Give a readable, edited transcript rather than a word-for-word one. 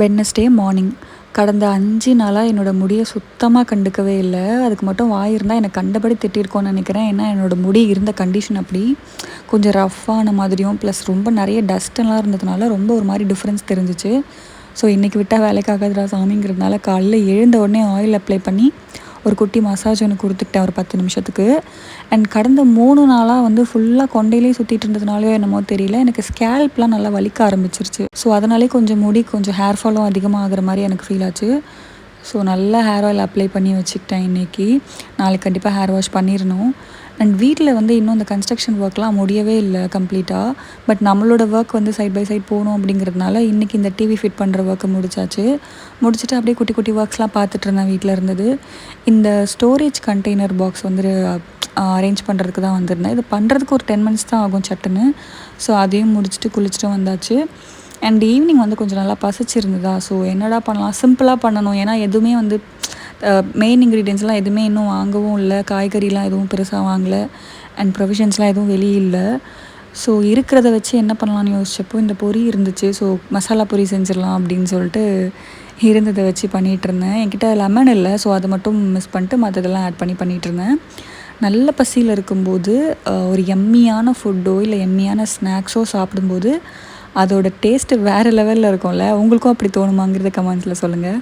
Wednesday morning. கடந்த 5 நாளாக என்னோடய முடியை சுத்தமாக கண்டுக்கவே இல்லை. அதுக்கு மட்டும் வாய் இருந்தால் எனக்கு கண்டபடி திட்டிருக்கோன்னு நினைக்கிறேன். ஏன்னா என்னோடய முடி இருந்த கண்டிஷன் அப்படி கொஞ்சம் ரஃப்பான மாதிரியும் ப்ளஸ் ரொம்ப நிறைய டஸ்ட்டெல்லாம் இருந்ததுனால ரொம்ப ஒரு மாதிரி டிஃப்ரென்ஸ் தெரிஞ்சிச்சு. ஸோ இன்றைக்கி விட்டால் வேலைக்காகாதுடா சாமிங்கிறதுனால காலையில் எழுந்த உடனே ஆயில் அப்ளை பண்ணி ஒரு குட்டி மசாஜ் ஒன்று கொடுத்துக்கிட்டேன் ஒரு 10 நிமிஷத்துக்கு. அண்ட் கடந்த 3 நாளாக வந்து ஃபுல்லாக கொண்டையிலே சுற்றிட்டு இருந்ததுனாலையோ என்னமோ தெரியல, எனக்கு ஸ்கேல்ப்லாம் நல்லா வலிக்க ஆரம்பிச்சிருச்சு. ஸோ அதனாலே கொஞ்சம் முடி கொஞ்சம் ஹேர் ஃபாலும் அதிகமாக ஆகிற மாதிரி எனக்கு ஃபீல் ஆச்சு. ஸோ நல்லா ஹேர் ஆயில் அப்ளை பண்ணி வச்சுக்கிட்டேன் இன்றைக்கி. நாளைக்கு கண்டிப்பாக ஹேர் வாஷ் பண்ணிடணும். அண்ட் வீட்டில் வந்து இன்னும் இந்த கன்ஸ்ட்ரக்ஷன் ஒர்க்லாம் முடியவே இல்லை கம்ப்ளீட்டாக. பட் நம்மளோட ஒர்க் வந்து சைட் பை சைட் போகணும் அப்படிங்கிறதுனால இன்றைக்கி இந்த டிவி ஃபிட் பண்ணுற ஒர்க்கை முடிச்சாச்சு. முடிச்சுட்டு அப்படியே குட்டி குட்டி ஒர்க்ஸ்லாம் பார்த்துட்டு இருந்தேன் வீட்டில் இருந்தது. இந்த ஸ்டோரேஜ் கண்டெய்னர் பாக்ஸ் வந்து அரேஞ்ச் பண்ணுறதுக்கு தான் வந்திருந்தேன். இது பண்ணுறதுக்கு ஒரு 10 மினிட்ஸ் தான் ஆகும் சட்டுன்னு. ஸோ அதையும் முடிச்சுட்டு குளிச்சுட்டு வந்தாச்சு. அண்ட் ஈவினிங் வந்து கொஞ்சம் நல்லா பசிச்சிருந்ததா. ஸோ என்னடா பண்ணலாம், சிம்பிளாக பண்ணணும். ஏன்னா எதுவுமே வந்து மெயின் இன்க்ரீடியன்ஸ்லாம் எதுவுமே இன்னும் வாங்கவும் இல்லை, காய்கறிலாம் எதுவும் பெருசாக வாங்கலை, அண்ட் ப்ரொவிஷன்ஸ்லாம் எதுவும் வெளியே இல்லை. ஸோ இருக்கிறத வச்சு என்ன பண்ணலான்னு யோசிச்சப்போ இந்த பொரி இருந்துச்சு. ஸோ மசாலா பொரி செஞ்சிடலாம் அப்படின்னு சொல்லிட்டு இருந்ததை வச்சு பண்ணிகிட்ருந்தேன். என்கிட்ட லெமன் இல்லை, ஸோ அதை மட்டும் மிஸ் பண்ணிட்டு மற்றதெல்லாம் ஆட் பண்ணிகிட்ருந்தேன். நல்ல பசியில் இருக்கும்போது ஒரு எம்மியான ஃபுட்டோ இல்லை எம்மியான ஸ்நாக்ஸோ சாப்பிடும்போது அதோட டேஸ்ட்டு வேறு லெவலில் இருக்கும்ல. உங்களுக்கும் அப்படி தோணுமாங்கிறத கமெண்ட்ஸில் சொல்லுங்கள்.